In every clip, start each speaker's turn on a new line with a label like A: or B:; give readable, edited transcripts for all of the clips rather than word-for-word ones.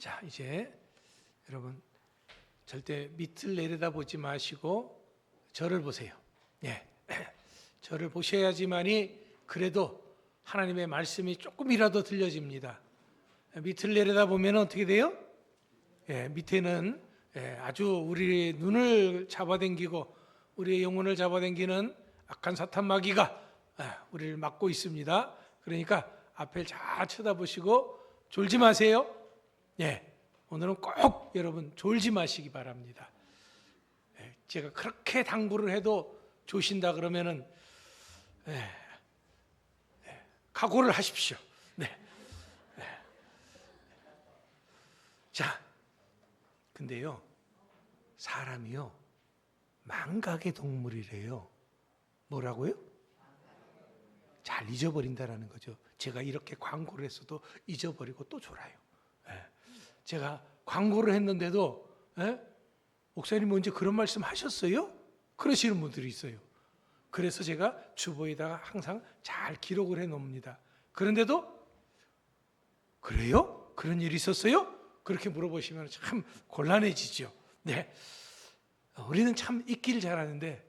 A: 자, 이제 여러분 절대 밑을 내려다보지 마시고 저를 보세요. 예, 저를 보셔야지만이 그래도 하나님의 말씀이 조금이라도 들려집니다. 밑을 내려다보면 어떻게 돼요? 예, 밑에는 아주 우리의 눈을 잡아당기고 우리의 영혼을 잡아당기는 악한 사탄 마귀가 우리를 막고 있습니다. 그러니까 앞을 잘 쳐다보시고 졸지 마세요. 예, 오늘은 꼭 여러분 졸지 마시기 바랍니다. 제가 그렇게 당부를 해도 조신다 그러면은 각오를 하십시오. 네. 자, 근데요, 사람이요 망각의 동물이래요. 뭐라고요? 잘 잊어버린다라는 거죠. 제가 이렇게 광고를 했어도 잊어버리고 또 졸아요. 제가 광고를 했는데도 목사님 언제 그런 말씀 하셨어요? 그러시는 분들이 있어요. 그래서 제가 주보에다가 항상 잘 기록을 해 놓습니다. 그런데도 그래요? 그런 일이 있었어요? 그렇게 물어보시면 참 곤란해지죠. 네, 우리는 참 잊기를 잘하는데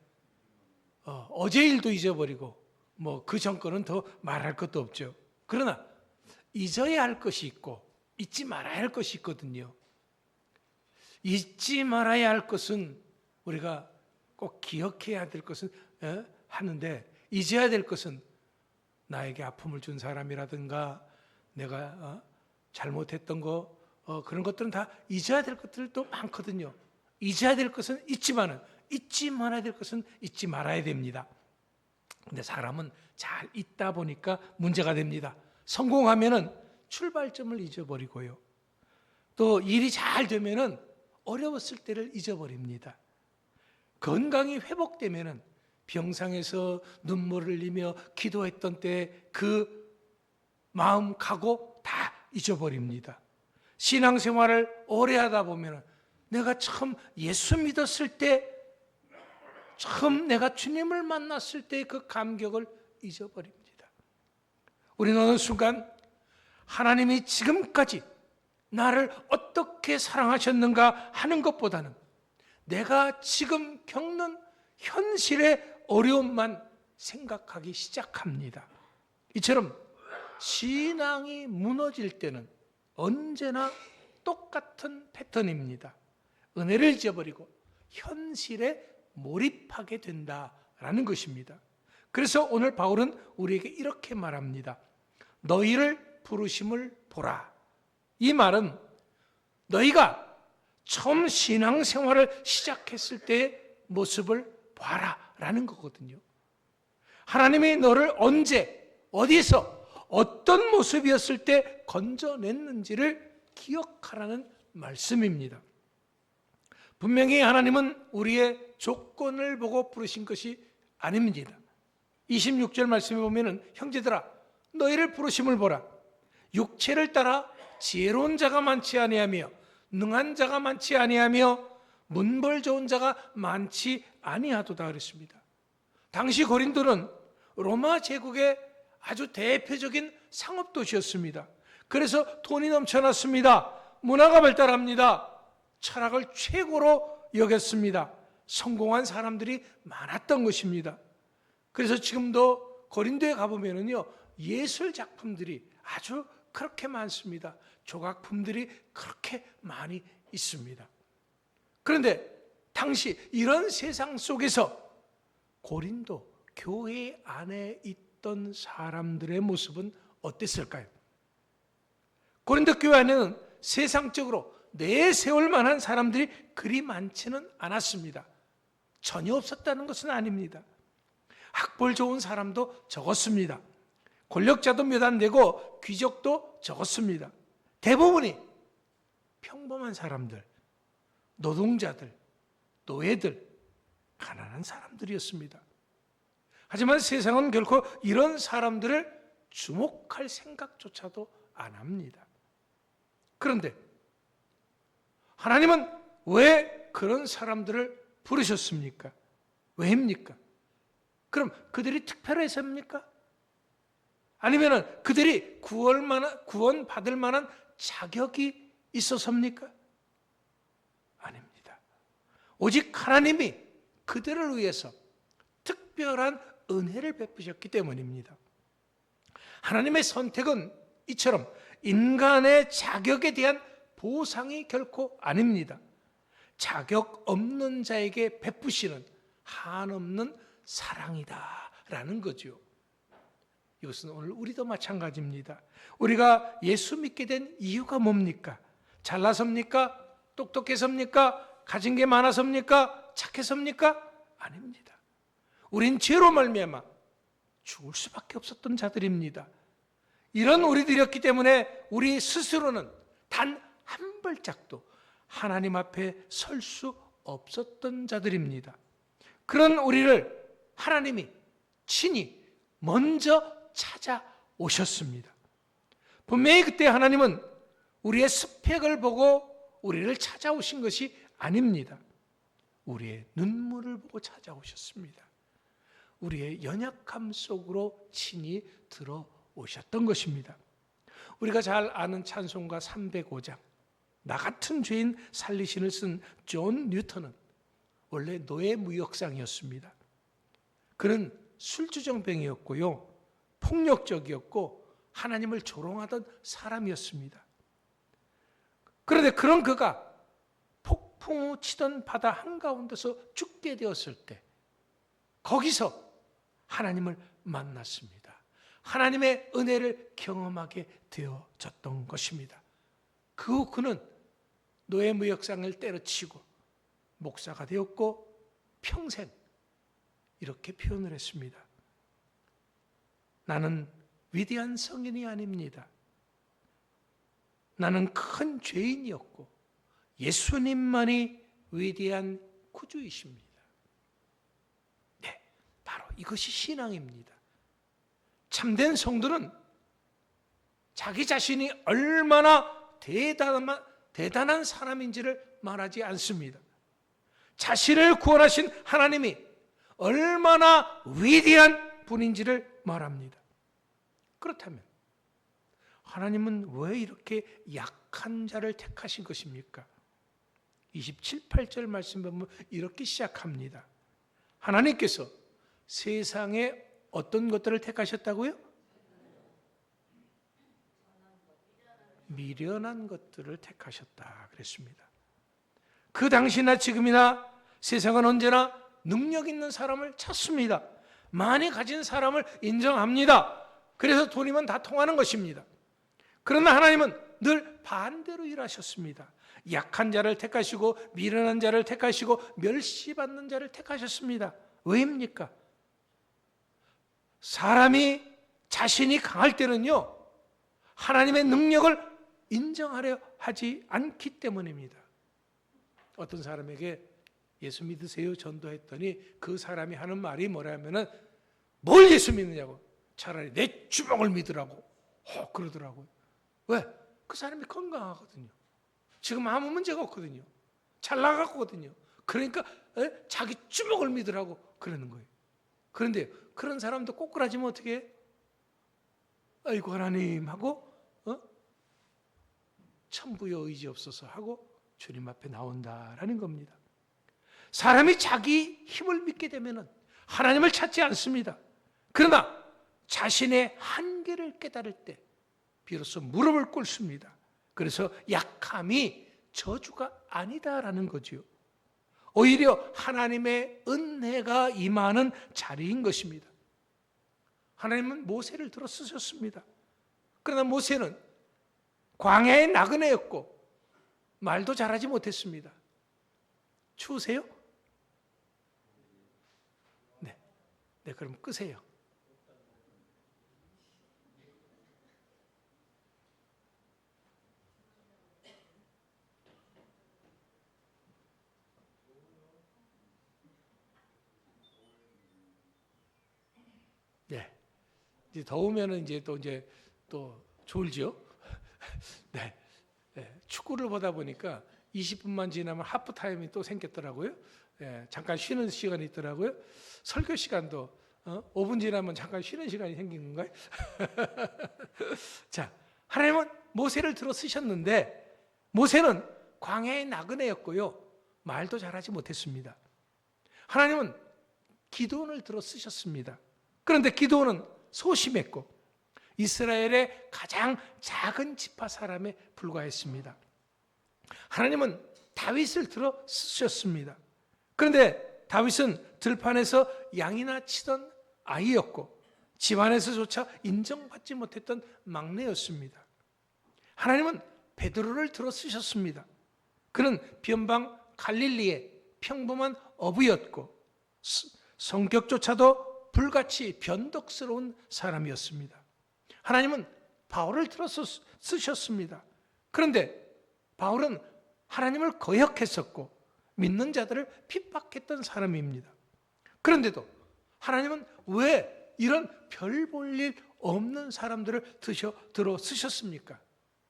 A: 어제 일도 잊어버리고 뭐 그 전 거는 더 말할 것도 없죠. 그러나 잊어야 할 것이 있고 잊지 말아야 할 것이 있거든요. 잊지 말아야 할 것은 우리가 꼭 기억해야 될 것은 하는데, 잊어야 될 것은 나에게 아픔을 준 사람이라든가 내가 잘못했던 거 그런 것들은 다 잊어야 될 것들도 많거든요. 잊어야 될 것은 잊지만은 잊지 말아야 될 것은 잊지 말아야 됩니다. 근데 사람은 잘 잊다 보니까 문제가 됩니다. 성공하면은 출발점을 잊어버리고요. 또 일이 잘 되면은 어려웠을 때를 잊어버립니다. 건강이 회복되면은 병상에서 눈물을 흘리며 기도했던 때 그 마음 각오 다 잊어버립니다. 신앙생활을 오래 하다 보면은 내가 처음 예수 믿었을 때, 처음 내가 주님을 만났을 때 그 감격을 잊어버립니다. 우리는 어느 순간 하나님이 지금까지 나를 어떻게 사랑하셨는가 하는 것보다는 내가 지금 겪는 현실의 어려움만 생각하기 시작합니다. 이처럼 신앙이 무너질 때는 언제나 똑같은 패턴입니다. 은혜를 잊어버리고 현실에 몰입하게 된다라는 것입니다. 그래서 오늘 바울은 우리에게 이렇게 말합니다. 너희를 부르심을 보라. 이 말은 너희가 처음 신앙생활을 시작했을 때의 모습을 봐라 라는 거거든요. 하나님이 너를 언제, 어디서, 어떤 모습이었을 때 건져냈는지를 기억하라는 말씀입니다. 분명히 하나님은 우리의 조건을 보고 부르신 것이 아닙니다. 26절 말씀에 보면 형제들아 너희를 부르심을 보라. 육체를 따라 지혜로운 자가 많지 아니하며 능한 자가 많지 아니하며 문벌 좋은 자가 많지 아니하도다 그랬습니다. 당시 고린도는 로마 제국의 아주 대표적인 상업도시였습니다. 그래서 돈이 넘쳐났습니다. 문화가 발달합니다. 철학을 최고로 여겼습니다. 성공한 사람들이 많았던 것입니다. 그래서 지금도 고린도에 가보면요 예술 작품들이 아주 그렇게 많습니다. 조각품들이 그렇게 많이 있습니다. 그런데 당시 이런 세상 속에서 고린도 교회 안에 있던 사람들의 모습은 어땠을까요? 고린도 교회 안에는 세상적으로 내세울 만한 사람들이 그리 많지는 않았습니다. 전혀 없었다는 것은 아닙니다. 학벌 좋은 사람도 적었습니다. 권력자도 몇 안 되고 귀족도 적었습니다. 대부분이 평범한 사람들, 노동자들, 노예들, 가난한 사람들이었습니다. 하지만 세상은 결코 이런 사람들을 주목할 생각조차도 안 합니다. 그런데 하나님은 왜 그런 사람들을 부르셨습니까? 왜입니까? 그럼 그들이 특별해서입니까? 아니면 그들이 구원받을 만한 자격이 있어서입니까? 아닙니다. 오직 하나님이 그들을 위해서 특별한 은혜를 베푸셨기 때문입니다. 하나님의 선택은 이처럼 인간의 자격에 대한 보상이 결코 아닙니다. 자격 없는 자에게 베푸시는 한없는 사랑이다라는 거죠. 이것은 오늘 우리도 마찬가지입니다. 우리가 예수 믿게 된 이유가 뭡니까? 잘나섭니까? 똑똑해서입니까? 가진 게 많아서입니까? 착해서입니까? 아닙니다. 우린 죄로 말미암아 죽을 수밖에 없었던 자들입니다. 이런 우리들이었기 때문에 우리 스스로는 단 한 발짝도 하나님 앞에 설 수 없었던 자들입니다. 그런 우리를 하나님이 친히 먼저 찾아오셨습니다. 분명히 그때 하나님은 우리의 스펙을 보고 우리를 찾아오신 것이 아닙니다. 우리의 눈물을 보고 찾아오셨습니다. 우리의 연약함 속으로 친히 들어오셨던 것입니다. 우리가 잘 아는 찬송가 305장, 나 같은 죄인 살리신을 쓴 존 뉴턴은 원래 노예무역상이었습니다. 그는 술주정뱅이였고요, 폭력적이었고 하나님을 조롱하던 사람이었습니다. 그런데 그런 그가 폭풍우 치던 바다 한가운데서 죽게 되었을 때 거기서 하나님을 만났습니다. 하나님의 은혜를 경험하게 되어졌던 것입니다. 그 후 그는 노예무역상을 때려치고 목사가 되었고 평생 이렇게 표현을 했습니다. 나는 위대한 성인이 아닙니다. 나는 큰 죄인이었고 예수님만이 위대한 구주이십니다. 네, 바로 이것이 신앙입니다. 참된 성도는 자기 자신이 얼마나 대단한 사람인지를 말하지 않습니다. 자신을 구원하신 하나님이 얼마나 위대한 분인지를 말합니다. 그렇다면 하나님은 왜 이렇게 약한 자를 택하신 것입니까? 27, 8절 말씀 보면 이렇게 시작합니다. 하나님께서 세상에 어떤 것들을 택하셨다고요? 미련한 것들을 택하셨다 그랬습니다. 그 당시나 지금이나 세상은 언제나 능력 있는 사람을 찾습니다. 많이 가진 사람을 인정합니다. 그래서 돈이면 다 통하는 것입니다. 그러나 하나님은 늘 반대로 일하셨습니다. 약한 자를 택하시고 미련한 자를 택하시고 멸시받는 자를 택하셨습니다. 왜입니까? 사람이 자신이 강할 때는요, 하나님의 능력을 인정하려 하지 않기 때문입니다. 어떤 사람에게 예수 믿으세요 전도했더니 그 사람이 하는 말이 뭐냐면은 뭘 예수 믿느냐고, 차라리 내 주먹을 믿으라고 그러더라고요. 왜? 그 사람이 건강하거든요. 지금 아무 문제가 없거든요. 잘 나갔거든요. 그러니까 자기 주먹을 믿으라고 그러는 거예요. 그런데 그런 사람도 꼬꾸라지면 어떻게 해? 아이고 하나님 하고 천부여 의지 없어서 하고 주님 앞에 나온다라는 겁니다. 사람이 자기 힘을 믿게 되면 하나님을 찾지 않습니다. 그러나 자신의 한계를 깨달을 때 비로소 무릎을 꿇습니다. 그래서 약함이 저주가 아니다라는 거지요. 오히려 하나님의 은혜가 임하는 자리인 것입니다. 하나님은 모세를 들어 쓰셨습니다. 그러나 모세는 광야의 나그네였고 말도 잘하지 못했습니다. 추우세요? 네, 그럼 끄세요. 네, 이제 더우면은 이제 또 졸죠. 네. 축구를 보다 보니까 20분만 지나면 하프 타임이 또 생겼더라고요. 잠깐 쉬는 시간이 있더라고요. 설교 시간도 5분 지나면 잠깐 쉬는 시간이 생긴 건가요? 자, 하나님은 모세를 들어 쓰셨는데 모세는 광야의 나그네였고요, 말도 잘하지 못했습니다. 하나님은 기드온을 들어 쓰셨습니다. 그런데 기드온은 소심했고 이스라엘의 가장 작은 지파 사람에 불과했습니다. 하나님은 다윗을 들어 쓰셨습니다. 그런데 다윗은 들판에서 양이나 치던 아이였고 집안에서조차 인정받지 못했던 막내였습니다. 하나님은 베드로를 들어 쓰셨습니다. 그는 변방 갈릴리의 평범한 어부였고 성격조차도 불같이 변덕스러운 사람이었습니다. 하나님은 바울을 들어서 쓰셨습니다. 그런데 바울은 하나님을 거역했었고 믿는 자들을 핍박했던 사람입니다. 그런데도 하나님은 왜 이런 별 볼 일 없는 사람들을 들어 쓰셨습니까?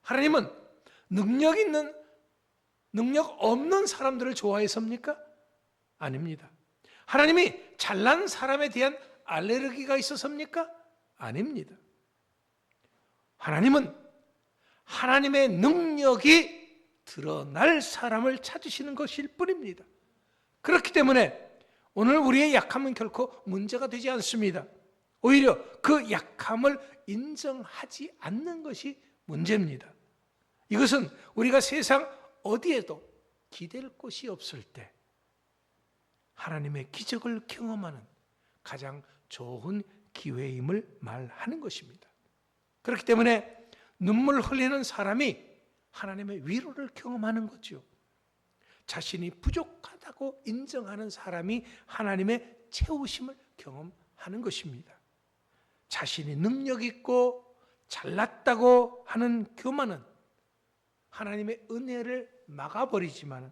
A: 하나님은 능력 있는, 능력 없는 사람들을 좋아해서입니까? 아닙니다. 하나님이 잘난 사람에 대한 알레르기가 있어서입니까? 아닙니다. 하나님은 하나님의 능력이 드러날 사람을 찾으시는 것일 뿐입니다. 그렇기 때문에 오늘 우리의 약함은 결코 문제가 되지 않습니다. 오히려 그 약함을 인정하지 않는 것이 문제입니다. 이것은 우리가 세상 어디에도 기댈 곳이 없을 때 하나님의 기적을 경험하는 가장 좋은 기회임을 말하는 것입니다. 그렇기 때문에 눈물 흘리는 사람이 하나님의 위로를 경험하는 거죠. 자신이 부족하다고 인정하는 사람이 하나님의 채우심을 경험하는 것입니다. 자신이 능력 있고 잘났다고 하는 교만은 하나님의 은혜를 막아버리지만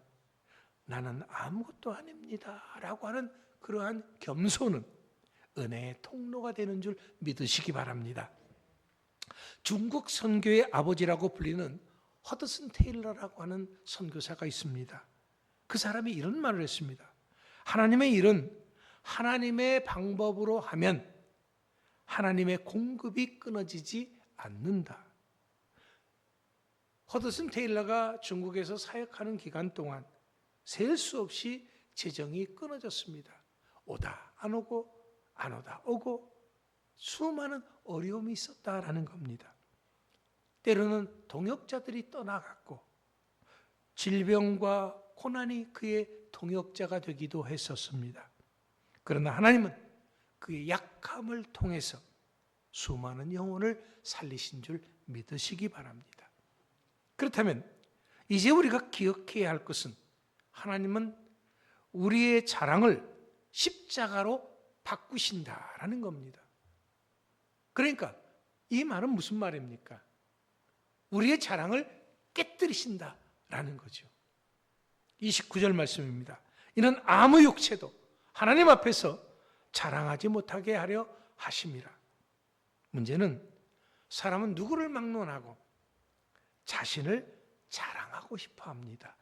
A: 나는 아무것도 아닙니다 라고 하는 그러한 겸손은 은혜의 통로가 되는 줄 믿으시기 바랍니다. 중국 선교의 아버지라고 불리는 허드슨 테일러라고 하는 선교사가 있습니다. 그 사람이 이런 말을 했습니다. 하나님의 일은 하나님의 방법으로 하면 하나님의 공급이 끊어지지 않는다. 허드슨 테일러가 중국에서 사역하는 기간 동안 셀 수 없이 재정이 끊어졌습니다. 오다 안 오고 안 오다 오고 수많은 어려움이 있었다라는 겁니다. 때로는 동역자들이 떠나갔고 질병과 고난이 그의 동역자가 되기도 했었습니다. 그러나 하나님은 그의 약함을 통해서 수많은 영혼을 살리신 줄 믿으시기 바랍니다. 그렇다면 이제 우리가 기억해야 할 것은 하나님은 우리의 자랑을 십자가로 바꾸신다라는 겁니다. 그러니까 이 말은 무슨 말입니까? 우리의 자랑을 깨뜨리신다라는 거죠. 29절 말씀입니다. 이는 아무 육체도 하나님 앞에서 자랑하지 못하게 하려 하심이라. 문제는 사람은 누구를 막론하고 자신을 자랑하고 싶어 합니다.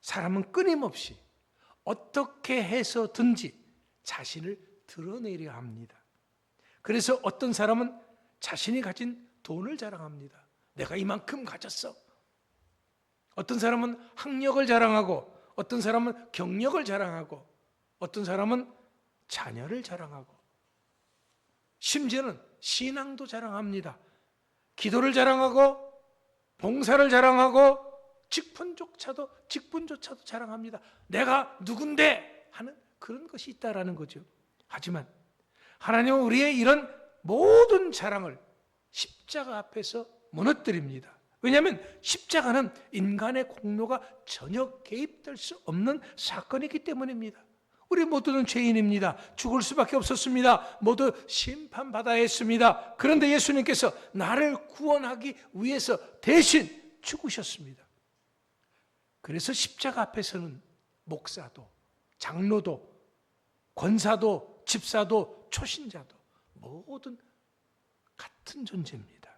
A: 사람은 끊임없이 어떻게 해서든지 자신을 드러내려 합니다. 그래서 어떤 사람은 자신이 가진 돈을 자랑합니다. 내가 이만큼 가졌어. 어떤 사람은 학력을 자랑하고, 어떤 사람은 경력을 자랑하고, 어떤 사람은 자녀를 자랑하고, 심지어는 신앙도 자랑합니다. 기도를 자랑하고, 봉사를 자랑하고, 직분조차도 자랑합니다. 내가 누군데 하는 그런 것이 있다라는 거죠. 하지만 하나님은 우리의 이런 모든 자랑을 십자가 앞에서 무너뜨립니다. 왜냐하면 십자가는 인간의 공로가 전혀 개입될 수 없는 사건이기 때문입니다. 우리 모두는 죄인입니다. 죽을 수밖에 없었습니다. 모두 심판받아야 했습니다. 그런데 예수님께서 나를 구원하기 위해서 대신 죽으셨습니다. 그래서 십자가 앞에서는 목사도, 장로도, 권사도, 집사도, 초신자도 모든 같은 존재입니다.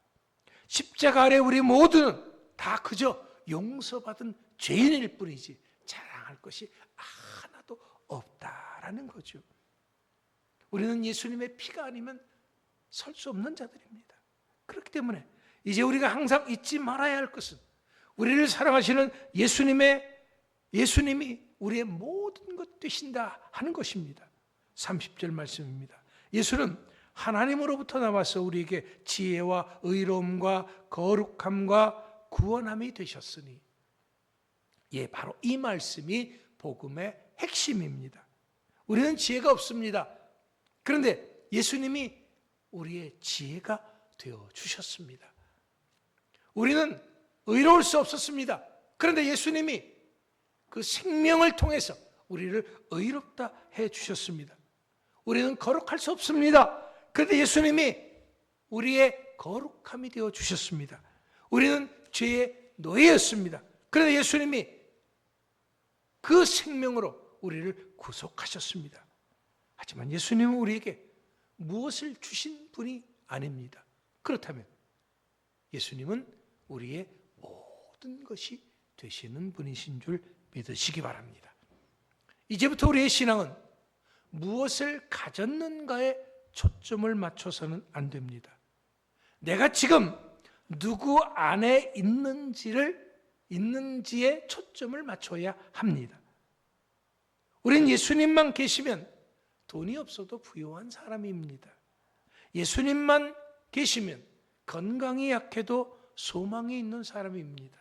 A: 십자가 아래 우리 모두는 다 그저 용서받은 죄인일 뿐이지 자랑할 것이 하나도 없다라는 거죠. 우리는 예수님의 피가 아니면 설 수 없는 자들입니다. 그렇기 때문에 이제 우리가 항상 잊지 말아야 할 것은 우리를 사랑하시는 예수님이 우리의 모든 것 되신다 하는 것입니다. 30절 말씀입니다. 예수는 하나님으로부터 나와서 우리에게 지혜와 의로움과 거룩함과 구원함이 되셨으니, 바로 이 말씀이 복음의 핵심입니다. 우리는 지혜가 없습니다. 그런데 예수님이 우리의 지혜가 되어 주셨습니다. 우리는 의로울 수 없었습니다. 그런데 예수님이 그 생명을 통해서 우리를 의롭다 해 주셨습니다. 우리는 거룩할 수 없습니다. 그런데 예수님이 우리의 거룩함이 되어 주셨습니다. 우리는 죄의 노예였습니다. 그런데 예수님이 그 생명으로 우리를 구속하셨습니다. 하지만 예수님은 우리에게 무엇을 주신 분이 아닙니다. 그렇다면 예수님은 우리의 모든 것이 되시는 분이신 줄 믿으시기 바랍니다. 이제부터 우리의 신앙은 무엇을 가졌는가에 초점을 맞춰서는 안 됩니다. 내가 지금 누구 안에 있는지에 초점을 맞춰야 합니다. 우린 예수님만 계시면 돈이 없어도 부유한 사람입니다. 예수님만 계시면 건강이 약해도 소망이 있는 사람입니다.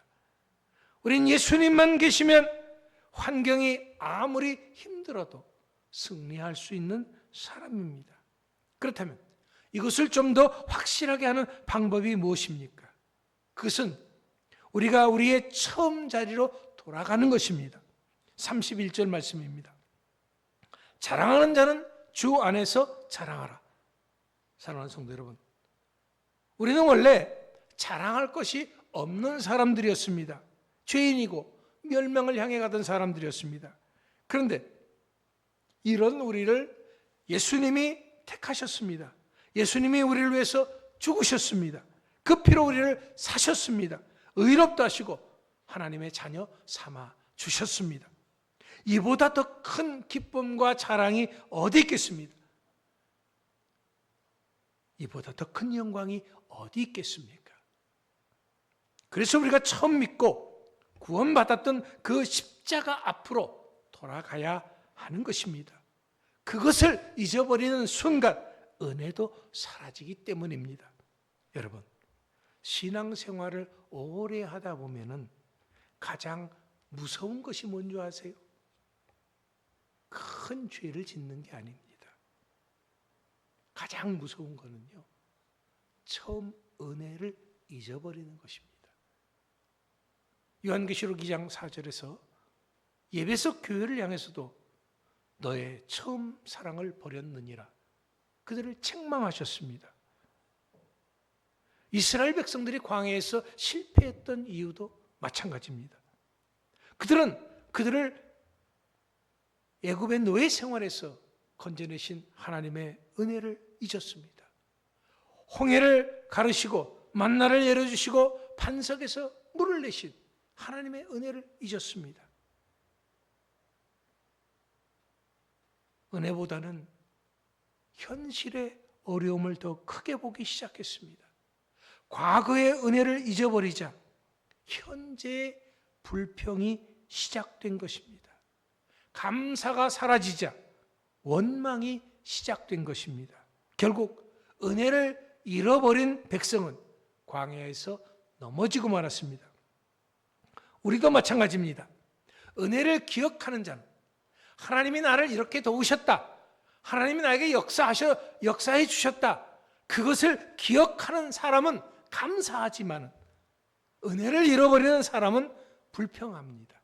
A: 우린 예수님만 계시면 환경이 아무리 힘들어도 승리할 수 있는 사람입니다. 그렇다면 이것을 좀 더 확실하게 하는 방법이 무엇입니까? 그것은 우리가 우리의 처음 자리로 돌아가는 것입니다. 31절 말씀입니다. 자랑하는 자는 주 안에서 자랑하라. 사랑하는 성도 여러분, 우리는 원래 자랑할 것이 없는 사람들이었습니다. 죄인이고 멸망을 향해 가던 사람들이었습니다. 그런데 이런 우리를 예수님이 택하셨습니다. 예수님이 우리를 위해서 죽으셨습니다. 그 피로 우리를 사셨습니다. 의롭다 하시고 하나님의 자녀 삼아 주셨습니다. 이보다 더 큰 기쁨과 자랑이 어디 있겠습니까? 이보다 더 큰 영광이 어디 있겠습니까? 그래서 우리가 처음 믿고 구원받았던 그 십자가 앞으로 돌아가야 하는 것입니다. 그것을 잊어버리는 순간 은혜도 사라지기 때문입니다. 여러분, 신앙생활을 오래 하다 보면은 가장 무서운 것이 뭔지 아세요? 큰 죄를 짓는 게 아닙니다. 가장 무서운 거는요, 처음 은혜를 잊어버리는 것입니다. 요한계시록 2장 4절에서 예배석 교회를 향해서도 너의 처음 사랑을 버렸느니라 그들을 책망하셨습니다. 이스라엘 백성들이 광야에서 실패했던 이유도 마찬가지입니다. 그들을 애굽의 노예 생활에서 건져내신 하나님의 은혜를 잊었습니다. 홍해를 가르시고 만나를 내려주시고 반석에서 물을 내신 하나님의 은혜를 잊었습니다. 은혜보다는 현실의 어려움을 더 크게 보기 시작했습니다. 과거의 은혜를 잊어버리자 현재의 불평이 시작된 것입니다. 감사가 사라지자 원망이 시작된 것입니다. 결국 은혜를 잃어버린 백성은 광야에서 넘어지고 말았습니다. 우리도 마찬가지입니다. 은혜를 기억하는 자는 하나님이 나를 이렇게 도우셨다, 하나님이 나에게 역사해 주셨다, 그것을 기억하는 사람은 감사하지만 은혜를 잃어버리는 사람은 불평합니다.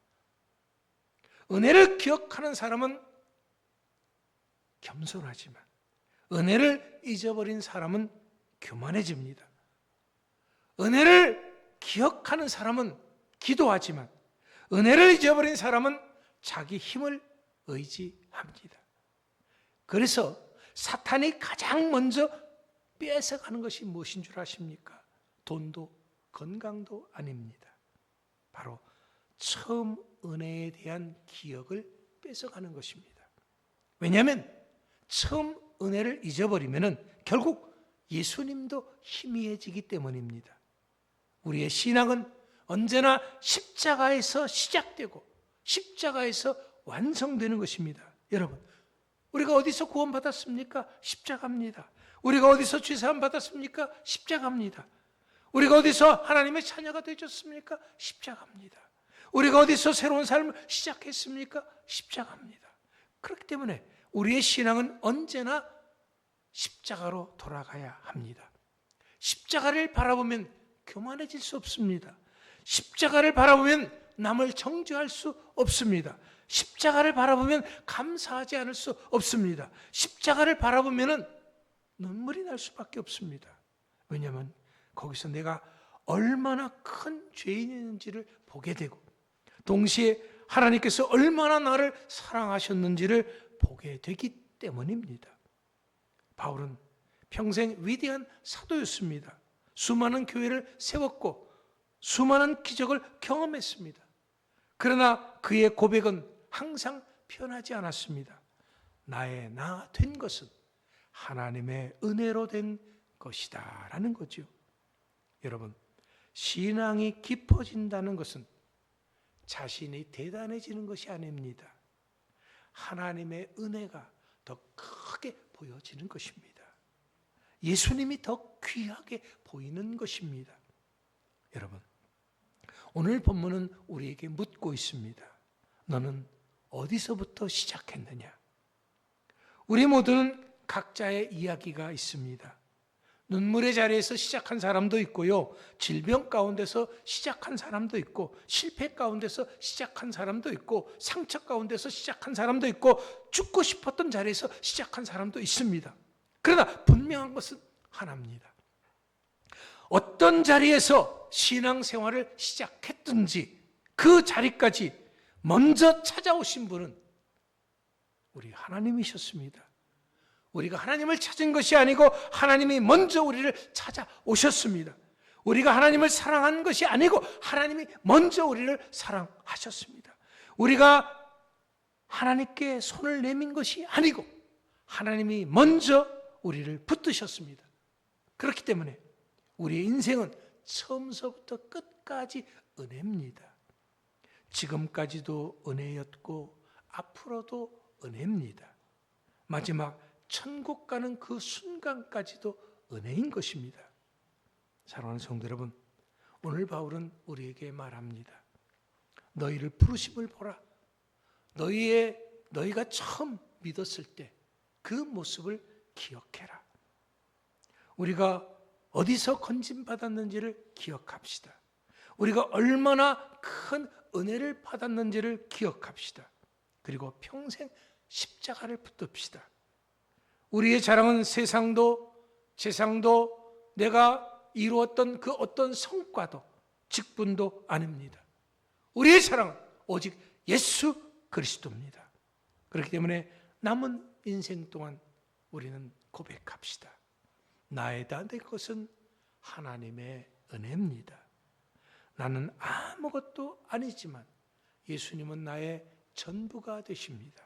A: 은혜를 기억하는 사람은 겸손하지만 은혜를 잊어버린 사람은 교만해집니다. 은혜를 기억하는 사람은 기도하지만 은혜를 잊어버린 사람은 자기 힘을 의지합니다. 그래서 사탄이 가장 먼저 뺏어가는 것이 무엇인 줄 아십니까? 돈도 건강도 아닙니다. 바로 처음 은혜에 대한 기억을 뺏어가는 것입니다. 왜냐하면 처음 은혜를 잊어버리면 결국 예수님도 희미해지기 때문입니다. 우리의 신앙은 언제나 십자가에서 시작되고 십자가에서 완성되는 것입니다. 여러분, 우리가 어디서 구원받았습니까? 십자가입니다. 우리가 어디서 죄사함 받았습니까? 십자가입니다. 우리가 어디서 하나님의 자녀가 되셨습니까? 십자가입니다. 우리가 어디서 새로운 삶을 시작했습니까? 십자가입니다. 그렇기 때문에 우리의 신앙은 언제나 십자가로 돌아가야 합니다. 십자가를 바라보면 교만해질 수 없습니다. 십자가를 바라보면 남을 정죄할 수 없습니다. 십자가를 바라보면 감사하지 않을 수 없습니다. 십자가를 바라보면 눈물이 날 수밖에 없습니다. 왜냐하면 거기서 내가 얼마나 큰 죄인인지를 보게 되고 동시에 하나님께서 얼마나 나를 사랑하셨는지를 보게 되기 때문입니다. 바울은 평생 위대한 사도였습니다. 수많은 교회를 세웠고 수많은 기적을 경험했습니다. 그러나 그의 고백은 항상 변하지 않았습니다. 나의 나 된 것은 하나님의 은혜로 된 것이다 라는 거죠. 여러분, 신앙이 깊어진다는 것은 자신이 대단해지는 것이 아닙니다. 하나님의 은혜가 더 크게 보여지는 것입니다. 예수님이 더 귀하게 보이는 것입니다. 여러분, 오늘 본문은 우리에게 묻고 있습니다. 너는 어디서부터 시작했느냐? 우리 모두는 각자의 이야기가 있습니다. 눈물의 자리에서 시작한 사람도 있고요, 질병 가운데서 시작한 사람도 있고, 실패 가운데서 시작한 사람도 있고, 상처 가운데서 시작한 사람도 있고, 죽고 싶었던 자리에서 시작한 사람도 있습니다. 그러나 분명한 것은 하나입니다. 어떤 자리에서 신앙생활을 시작했든지 그 자리까지 먼저 찾아오신 분은 우리 하나님이셨습니다. 우리가 하나님을 찾은 것이 아니고 하나님이 먼저 우리를 찾아오셨습니다. 우리가 하나님을 사랑한 것이 아니고 하나님이 먼저 우리를 사랑하셨습니다. 우리가 하나님께 손을 내민 것이 아니고 하나님이 먼저 우리를 붙드셨습니다. 그렇기 때문에 우리의 인생은 처음서부터 끝까지 은혜입니다. 지금까지도 은혜였고 앞으로도 은혜입니다. 마지막 천국 가는 그 순간까지도 은혜인 것입니다. 사랑하는 성도 여러분, 오늘 바울은 우리에게 말합니다. 너희를 부르심을 보라. 너희가 처음 믿었을 때 그 모습을 기억해라. 우리가 어디서 건진받았는지를 기억합시다. 우리가 얼마나 큰 은혜를 받았는지를 기억합시다. 그리고 평생 십자가를 붙듭시다. 우리의 자랑은 세상도 세상도 내가 이루었던 그 어떤 성과도 직분도 아닙니다. 우리의 자랑은 오직 예수 그리스도입니다. 그렇기 때문에 남은 인생 동안 우리는 고백합시다. 나의 다 된 것은 하나님의 은혜입니다. 나는 아무것도 아니지만 예수님은 나의 전부가 되십니다.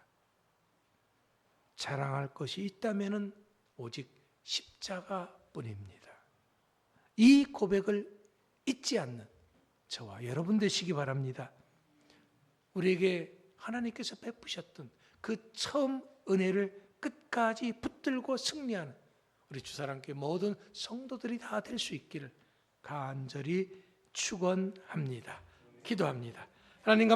A: 자랑할 것이 있다면 오직 십자가뿐입니다. 이 고백을 잊지 않는 저와 여러분 되시기 바랍니다. 우리에게 하나님께서 베푸셨던 그 처음 은혜를 끝까지 붙들고 승리하는 우리 주사랑교회 모든 성도들이 다 될 수 있기를 간절히 축원합니다. 기도합니다. 하나님